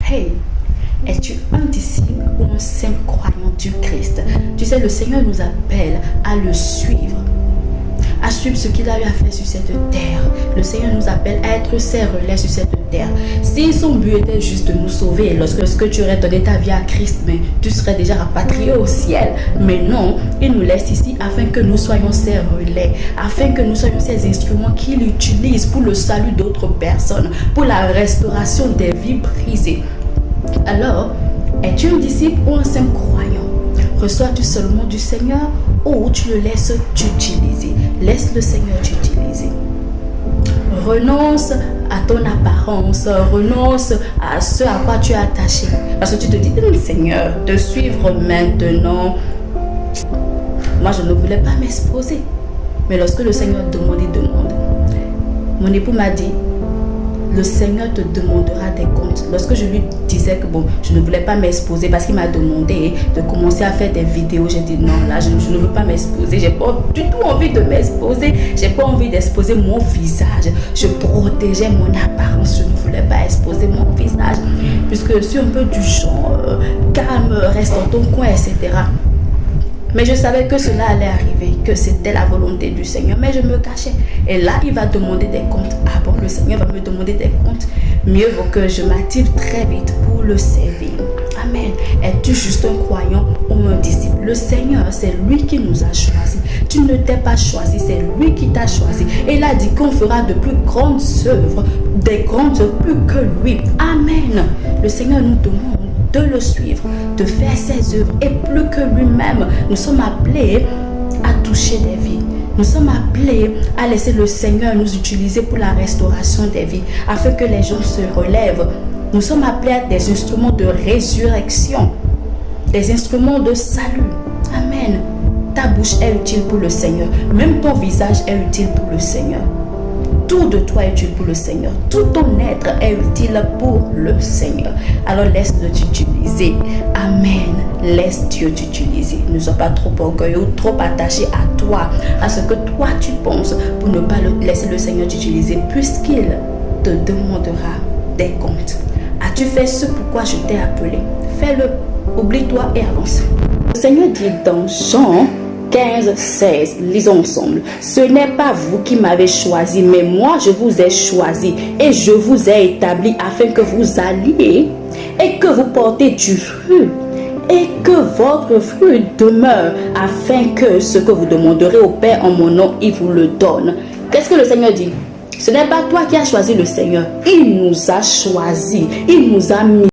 Hey, es-tu un disciple ou un simple croyant du Christ? Tu sais, le Seigneur nous appelle à le suivre, à suivre ce qu'il a eu à faire sur cette terre. Le Seigneur nous appelle à être ses relais sur cette terre. Si son but était juste de nous sauver, lorsque tu aurais donné ta vie à Christ, mais tu serais déjà rapatrié au ciel. Mais non, il nous laisse ici afin que nous soyons ses relais, afin que nous soyons ses instruments qu'il utilise pour le salut d'autres personnes, pour la restauration des vies brisées. Alors, es-tu un disciple ou un simple croyant? Reçois-tu seulement du Seigneur ou tu le laisses t'utiliser? Laisse le Seigneur t'utiliser. Renonce à ton apparence, renonce à ce à quoi tu es attaché. Parce que tu te dis, Seigneur, te suivre maintenant. Moi, je ne voulais pas m'exposer. Mais lorsque le Seigneur demande, il demande. Mon époux m'a dit, le Seigneur te demandera des comptes. Lorsque je lui disais que je ne voulais pas m'exposer parce qu'il m'a demandé de commencer à faire des vidéos, j'ai dit non, là je ne veux pas m'exposer, j'ai pas du tout envie de m'exposer, j'ai pas envie d'exposer mon visage. Je protégeais mon apparence, je ne voulais pas exposer mon visage puisque je suis un peu du genre calme, reste dans ton coin, etc. Mais je savais que cela allait arriver, que c'était la volonté du Seigneur. Mais je me cachais. Et là, il va demander des comptes. Ah bon, le Seigneur va me demander des comptes. Mieux vaut que je m'active très vite pour le servir. Amen. Es-tu juste un croyant ou un disciple? Le Seigneur, c'est lui qui nous a choisis. Tu ne t'es pas choisi, c'est lui qui t'a choisi. Et il a dit qu'on fera de plus grandes œuvres, des grandes œuvres plus que lui. Amen. Le Seigneur nous demande de le suivre, de faire ses œuvres et plus que lui-même. Nous sommes appelés à toucher des vies. Nous sommes appelés à laisser le Seigneur nous utiliser pour la restauration des vies, afin que les gens se relèvent. Nous sommes appelés à être des instruments de résurrection, des instruments de salut. Amen. Ta bouche est utile pour le Seigneur. Même ton visage est utile pour le Seigneur. Tout de toi est utile pour le Seigneur. Tout ton être est utile pour le Seigneur. Alors laisse-le t'utiliser. Amen. Laisse Dieu t'utiliser. Ne sois pas trop orgueilleux ou trop attaché à toi, à ce que toi tu penses, pour ne pas laisser le Seigneur t'utiliser, puisqu'il te demandera des comptes. As-tu fait ce pourquoi je t'ai appelé? Fais-le. Oublie-toi et avance. Le Seigneur dit dans Jean 15, 16, lisons ensemble. Ce n'est pas vous qui m'avez choisi, mais moi je vous ai choisi et je vous ai établi afin que vous alliez et que vous portez du fruit et que votre fruit demeure, afin que ce que vous demanderez au Père en mon nom, il vous le donne. Qu'est-ce que le Seigneur dit? Ce n'est pas toi qui as choisi le Seigneur. Il nous a choisis, il nous a mis